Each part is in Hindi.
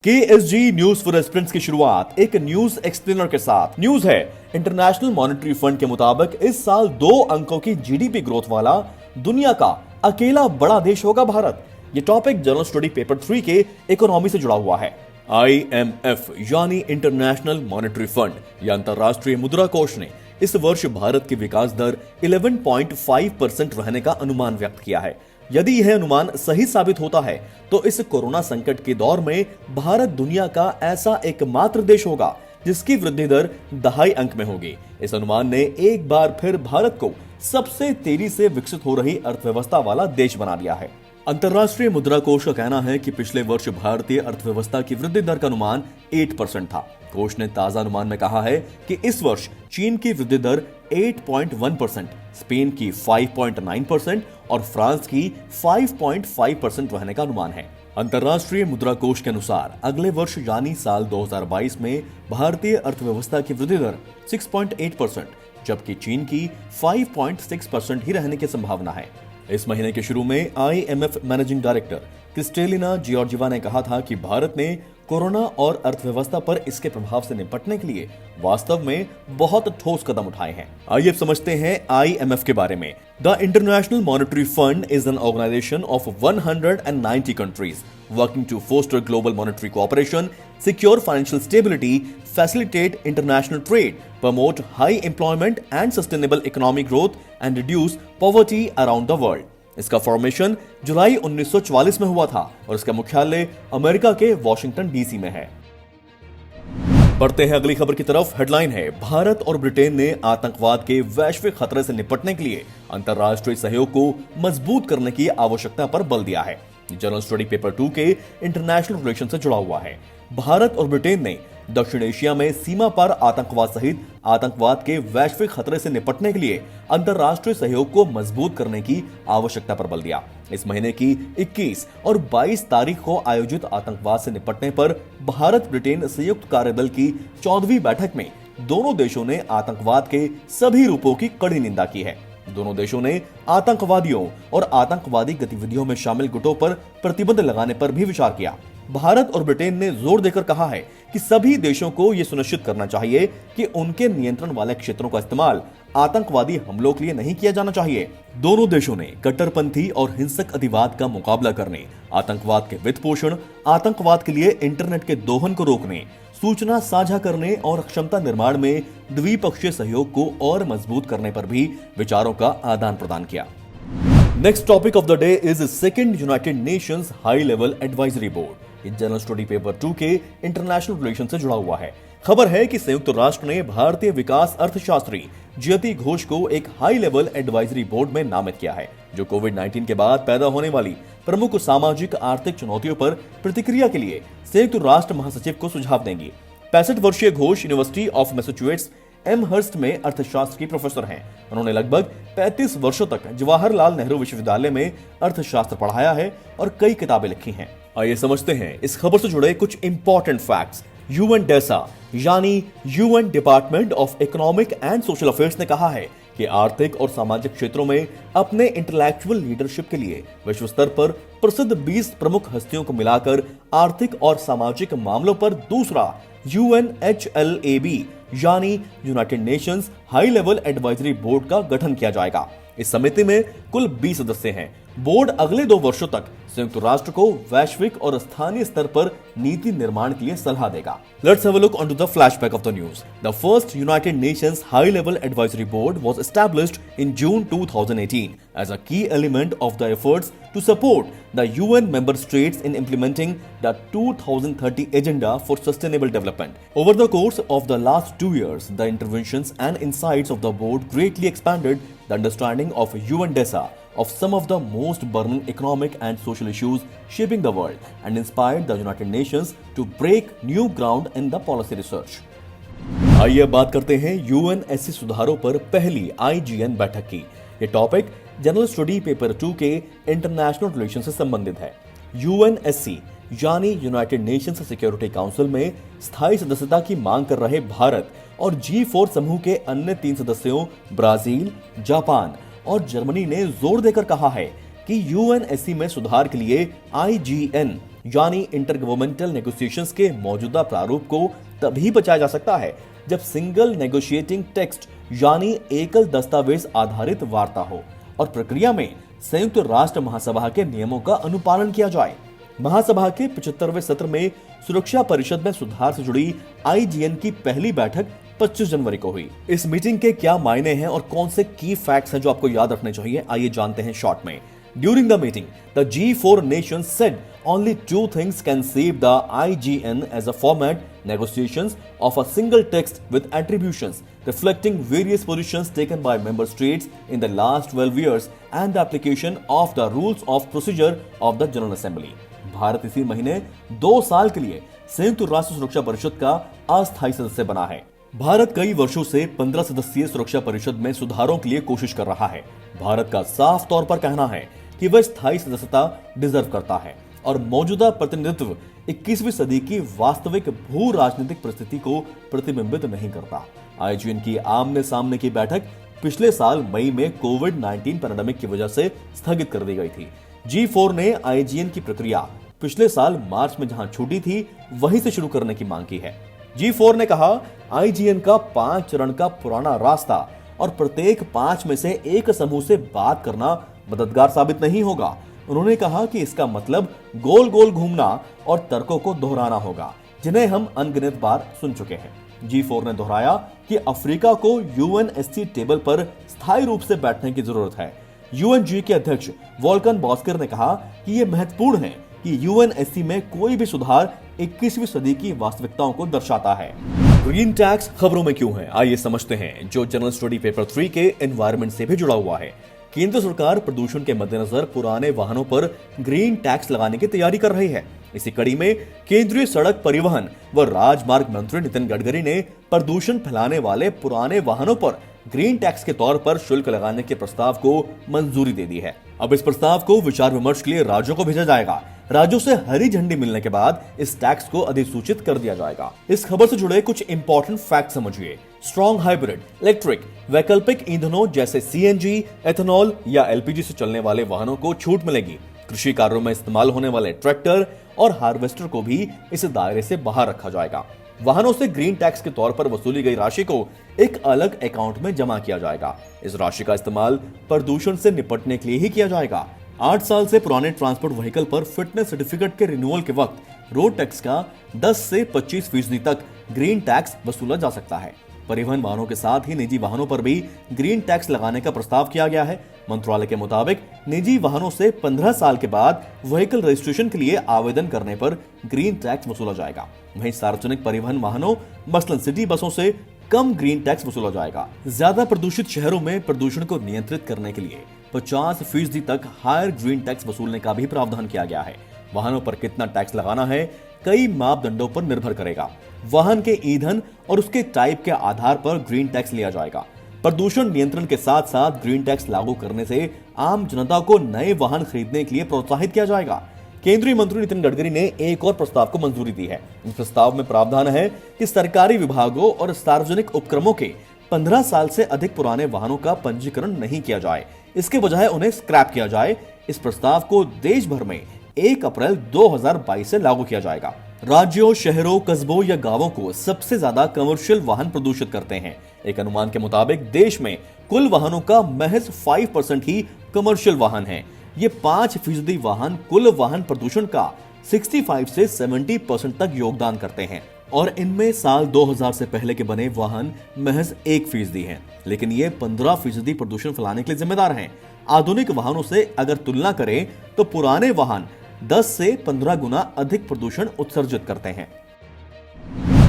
KSG न्यूज फॉर एस्पिरेंट्स की शुरुआत एक न्यूज एक्सप्लेनर के साथ। न्यूज है, इंटरनेशनल मॉनेटरी फंड के मुताबिक इस साल 2 अंकों की जीडीपी ग्रोथ वाला दुनिया का अकेला बड़ा देश होगा भारत। ये टॉपिक जनरल स्टडी पेपर 3 के इकोनॉमी से जुड़ा हुआ है। IMF यानी इंटरनेशनल मॉनेटरी फंड या अंतरराष्ट्रीय मुद्रा कोष ने इस वर्ष भारत की विकास दर 11.5% रहने का अनुमान व्यक्त किया है। यदि यह अनुमान सही साबित होता है तो इस कोरोना संकट के दौर में भारत दुनिया का ऐसा एकमात्र देश होगा जिसकी वृद्धि दर दहाई अंक में होगी। इस अनुमान ने एक बार फिर भारत को सबसे तेजी से विकसित हो रही अर्थव्यवस्था वाला देश बना दिया है। अंतर्राष्ट्रीय मुद्रा कोष का कहना है कि पिछले वर्ष भारतीय अर्थव्यवस्था की वृद्धि दर का अनुमान 8% था। कोष ने ताजा अनुमान में कहा है कि इस वर्ष चीन की वृद्धि दर 8.1%, स्पेन की 5.9% और फ्रांस की 5.5% रहने का अनुमान है। अंतर्राष्ट्रीय मुद्रा कोष के अनुसार अगले वर्ष यानी साल 2022 में भारतीय अर्थव्यवस्था की वृद्धि दर 6.8%, जबकि चीन की 5.6% ही रहने की संभावना है। इस महीने के शुरू में IMF managing director Kristalina Georgieva ने कहा था कि भारत ने कोरोना और अर्थव्यवस्था पर इसके प्रभाव से निपटने के लिए वास्तव में बहुत ठोस कदम उठाए हैं। आइए अब समझते हैं IMF के बारे में। The International Monetary Fund is an organisation of 190 countries working to foster global monetary cooperation, secure financial stability, facilitate international trade, promote high employment and sustainable economic growth, and reduce poverty around the world. इसका फॉर्मेशन जुलाई 1944 में हुआ था और इसका मुख्यालय अमेरिका के वॉशिंगटन DC में है। बढ़ते हैं अगली खबर की तरफ। हेडलाइन है, भारत और ब्रिटेन ने आतंकवाद के वैश्विक खतरे से निपटने के लिए अंतर्राष्ट्रीय सहयोग को मजबूत करने की आवश्यकता पर बल दिया है। जनरल स्टडी पेपर 2 के इंटरनेशनल रिलेशन से जुड़ा हुआ है। भारत और ब्रिटेन ने दक्षिण एशिया में सीमा पर आतंकवाद सहित आतंकवाद के वैश्विक खतरे से निपटने के लिए अंतर्राष्ट्रीय सहयोग को मजबूत करने की आवश्यकता पर बल दिया। इस महीने की 21 और 22 तारीख को आयोजित आतंकवाद से निपटने पर भारत ब्रिटेन संयुक्त कार्यदल की 14वीं बैठक में दोनों देशों ने आतंकवाद के सभी रूपों की कड़ी निंदा की है। दोनों देशों ने आतंकवादियों और आतंकवादी गतिविधियों में शामिल गुटों पर प्रतिबंध लगाने पर भी विचार किया। भारत और ब्रिटेन ने जोर देकर कहा है कि सभी देशों को यह सुनिश्चित करना चाहिए कि उनके नियंत्रण वाले क्षेत्रों का इस्तेमाल आतंकवादी हमलों के लिए नहीं किया जाना चाहिए। दोनों देशों ने कट्टरपंथी और हिंसक अतिवाद का मुकाबला करने, आतंकवाद के वित्त पोषण, आतंकवाद के लिए इंटरनेट के दोहन को रोकने, सूचना साझा करने और क्षमता निर्माण में द्विपक्षीय सहयोग को और मजबूत करने पर भी विचारों का आदान प्रदान किया। Next topic of the day is second United Nations high level advisory board. ये जनरल स्टडी पेपर 2 के इंटरनेशनल रिलेशन से जुड़ा हुआ है। खबर है कि संयुक्त राष्ट्र ने भारतीय विकास अर्थशास्त्री ज्योति घोष को एक हाई लेवल एडवाइजरी बोर्ड में नामित किया है, जो कोविड-19 के बाद पैदा होने वाली प्रमुख सामाजिक आर्थिक चुनौतियों पर प्रतिक्रिया के लिए संयुक्त राष्ट्र महासचिव को सुझाव देंगी। 65 वर्षीय Ghosh university of Massachusetts Amherst में अर्थशास्त्र की प्रोफेसर हैं। उन्होंने लगभग 35 वर्षों तक जवाहरलाल नेहरू विश्वविद्यालय में अर्थशास्त्र पढ़ाया है और कई किताबें लिखी हैं। आइए समझते हैं इस खबर से जुड़े कुछ इंपॉर्टेंट फैक्ट्स। यूएनडेसा यानी UN department of economic and social affairs ने कहा है कि आर्थिक और सामाजिक क्षेत्रों में अपने इंटेलेक्चुअल लीडरशिप के लिए विश्व स्तर पर प्रसिद्ध 20 प्रमुख हस्तियों को मिलाकर आर्थिक और सामाजिक मामलों पर दूसरा UNHLAB यानी United Nations high level advisory board का गठन किया जाएगा। इस समिति में कुल 20 सदस्य हैं। बोर्ड अगले 2 वर्षों तक संयुक्त राष्ट्र को वैश्विक और स्थानीय स्तर पर नीति निर्माण के लिए सलाह देगा। Let's have a look onto the flashback of the news. The first United Nations High Level Advisory Board was established in June 2018 as a key element of the efforts to support the UN member states in implementing the 2030 Agenda for Sustainable Development. Over the course of the last 2 years, the interventions and insights of the board greatly expanded the understanding of UNDESA of some of the most burning economic and social issues shaping the world and inspired the United Nations to break new ground in the policy research. आइए बात करते हैं UNSC सुधारों पर पहली IGN बैठक की। ये टॉपिक जनरल स्टडी पेपर 2 के इंटरनेशनल रिलेशन से संबंधित है। UNSC यानी यूनाइटेड नेशंस सिक्योरिटी काउंसिल में स्थायी सदस्यता की मांग कर रहे भारत और G4 समूह के अन्य 3 सदस्यों ब्राजील, जापान और जर्मनी ने जोर देकर कहा है कि UNSC में सुधार के लिए IGN यानी इंटर गवर्नमेंटल नेगोशिएशंस के मौजूदा प्रारूप को तभी बचाया जा सकता है जब सिंगल नेगोशिएटिंग टेक्स्ट यानी एकल दस्तावेज आधारित वार्ता हो और प्रक्रिया में संयुक्त राष्ट्र महासभा के नियमों का अनुपालन किया जाए। महासभा के 75वें सत्र में सुरक्षा परिषद में सुधार से जुड़ी आईजीएन की पहली बैठक 25 जनवरी को हुई। इस मीटिंग के क्या मायने हैं और कौन से की फैक्ट्स हैं जो आपको याद रखने चाहिए, आइए जानते हैं शॉर्ट में। During the meeting, the G4 nations said only two things can save the IGN as a format: negotiations of a single text with attributions reflecting various positions taken by member states in the last 12 years and the application of the rules of procedure of the General Assembly. Bharat इसी महीने 2 साल के लिए संयुक्त राष्ट्र सुरक्षा परिषद का अस्थायी सदस्य बना है। भारत कई वर्षों से 15 सदस्यीय सुरक्षा परिषद में सुधारों के लिए कोशिश कर रहा है। भारत का साफ तौर पर कहना है कि वह स्थायी सदस्यता डिजर्व करता है और मौजूदा प्रतिनिधित्व 21वीं सदी की वास्तविक भू राजनीतिक परिस्थिति को प्रतिबिंबित नहीं करता। आईजीएन की आमने सामने की बैठक पिछले साल मई में कोविड-19 पैंडेमिक की वजह से स्थगित कर दी गई थी। G4 ने आईजीएन की प्रक्रिया पिछले साल मार्च में जहां छूटी थी वहीं से शुरू करने की मांग की है। G4 ने कहा, आईजीएन का 5 चरण का पुराना रास्ता और प्रत्येक 5 में से एक समूह से बात करना मददगार साबित नहीं होगा। उन्होंने कहा कि इसका मतलब गोल गोल घूमना और तर्कों को दोहराना होगा जिन्हें हम अनगिनत बार सुन चुके हैं। G4 ने दोहराया कि अफ्रीका को यूएनएससी टेबल पर स्थायी रूप से बैठने की जरूरत है। यूएनजी के अध्यक्ष वोल्कन बॉस्कर ने कहा कि यह महत्वपूर्ण है कि यूएनएससी में कोई भी सुधार 21वीं सदी की वास्तविकताओं को दर्शाता है। ग्रीन टैक्स खबरों में क्यों है, आइए समझते हैं, जो जनरल स्टडी पेपर 3 के एनवायरनमेंट से भी जुड़ा हुआ है। केंद्र सरकार प्रदूषण के मद्देनजर पुराने वाहनों पर ग्रीन टैक्स लगाने की तैयारी कर रही है। इसी कड़ी में केंद्रीय सड़क परिवहन व राजमार्ग मंत्री नितिन गडकरी ने प्रदूषण फैलाने वाले पुराने वाहनों पर ग्रीन टैक्स के तौर पर शुल्क लगाने के प्रस्ताव को मंजूरी दे दी है। अब इस प्रस्ताव को विचार विमर्श के लिए राज्यों को भेजा जाएगा। राज्यों से हरी झंडी मिलने के बाद इस टैक्स को अधिसूचित कर दिया जाएगा। इस खबर से जुड़े कुछ इंपॉर्टेंट फैक्ट समझिए। स्ट्रॉन्ग हाइब्रिड, इलेक्ट्रिक, वैकल्पिक ईंधनों जैसे सीएनजी, एथेनॉल या एलपीजी से चलने वाले वाहनों को छूट मिलेगी। कृषि कार्यों में इस्तेमाल होने वाले ट्रैक्टर और हार्वेस्टर को भी इस दायरे से बाहर रखा जाएगा। वाहनों से ग्रीन टैक्स के तौर पर वसूली गई राशि को एक अलग अकाउंट में जमा किया जाएगा। इस राशि का इस्तेमाल प्रदूषण से निपटने के लिए ही किया जाएगा। 8 साल से पुराने ट्रांसपोर्ट व्हीकल पर फिटनेस सर्टिफिकेट के रिन्यूअल के वक्त रोड टैक्स का 10 से 25% तक ग्रीन टैक्स वसूला जा सकता है। परिवहन वाहनों के साथ ही निजी वाहनों पर भी ग्रीन टैक्स लगाने का प्रस्ताव किया गया है। मंत्रालय के मुताबिक निजी वाहनों से 15 साल के बाद व्हीकल रजिस्ट्रेशन के लिए आवेदन करने पर ग्रीन टैक्स वसूला जाएगा। वहीं सार्वजनिक परिवहन वाहनों मसलन सिटी बसों से कम ग्रीन टैक्स वसूला जाएगा। ज्यादा प्रदूषित शहरों में प्रदूषण को नियंत्रित करने के लिए 50% तक हायर ग्रीन टैक्स वसूलने का भी प्रावधान किया गया है। वाहनों पर कितना टैक्स लगाना है कई मापदंडों पर निर्भर करेगा। वाहन के ईंधन और उसके टाइप के आधार पर ग्रीन टैक्स लिया जाएगा। प्रदूषण नियंत्रण के साथ साथ ग्रीन टैक्स लागू करने से आम जनता को नए वाहन खरीदने के लिए प्रोत्साहित किया जाएगा। केंद्रीय मंत्री नितिन गडकरी ने एक और प्रस्ताव को मंजूरी दी है। इस प्रस्ताव में प्रावधान है कि सरकारी विभागों और सार्वजनिक उपक्रमों के 15 साल से अधिक पुराने वाहनों का पंजीकरण नहीं किया जाए, इसके बजाय उन्हें स्क्रैप किया जाए। इस प्रस्ताव को देश भर में 1 अप्रैल 2022 से लागू किया जाएगा। राज्यों, शहरों, कस्बों या गांवों को सबसे ज्यादा कमर्शियल वाहन प्रदूषित करते हैं। एक अनुमान के मुताबिक देश में कुल वाहनों का महज 5% ही कमर्शियल वाहन है। ये 5% वाहन कुल वाहन प्रदूषण का 65 से 70% तक योगदान करते हैं और इनमें साल 2000 से पहले के बने वाहन महज 1% हैं, लेकिन ये 15% प्रदूषण फैलाने के लिए जिम्मेदार हैं। आधुनिक वाहनों से अगर तुलना करें तो पुराने वाहन 10 से 15 गुना अधिक प्रदूषण उत्सर्जित करते हैं।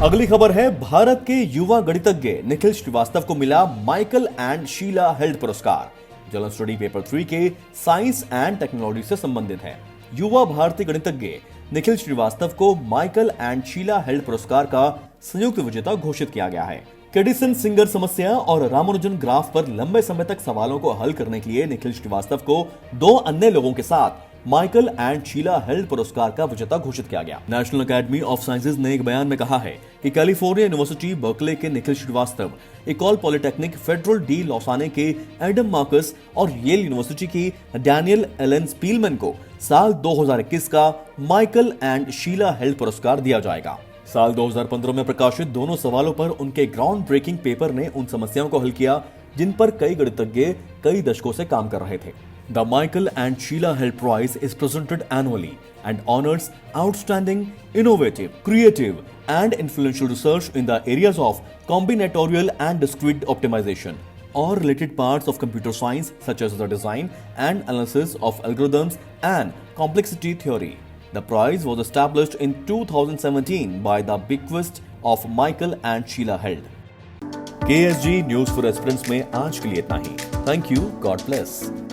अगली खबर है, भारत के युवा गणितज्ञ निखिल श्रीवास्तव को मिला माइकल एंड शीला हेल्ड पुरस्कार। जनरल स्टडी पेपर 3 के साइंस एंड टेक्नोलॉजी से संबंधित है। युवा भारतीय गणितज्ञ निखिल श्रीवास्तव को माइकल एंड शीला हेल्ड पुरस्कार का संयुक्त विजेता घोषित किया गया है। कैडिसन सिंगर समस्या और रामानुजन ग्राफ पर लंबे समय तक सवालों को हल करने के लिए निखिल श्रीवास्तव को 2 अन्य लोगों के साथ माइकल एंड शीला हेल्ड पुरस्कार का विजेता घोषित किया गया। नेशनल एकेडमी ऑफ साइंसेज ने एक बयान में कहा है कि कैलिफोर्निया यूनिवर्सिटी बर्कले के Nikhil Srivastava, Ecole Polytechnique Federale de Lausanne के एडम मार्कस और येल यूनिवर्सिटी की डैनियल एलन स्पीलमैन को साल 2021 का माइकल एंड शीला हेल्ड पुरस्कार दिया जाएगा। साल 2015 में प्रकाशित दोनों सवालों पर उनके ग्राउंड ब्रेकिंग पेपर ने उन समस्याओं को हल किया जिन पर कई गणितज्ञ कई दशकों से काम कर रहे थे। The Michael and Sheila Held Prize is presented annually and honors outstanding, innovative, creative, and influential research in the areas of combinatorial and discrete optimization or related parts of computer science, such as the design and analysis of algorithms and complexity theory. The prize was established in 2017 by the bequest of Michael and Sheila Held. KSG News for Aspirants में आज के लिए इतना ही। Thank you. God bless.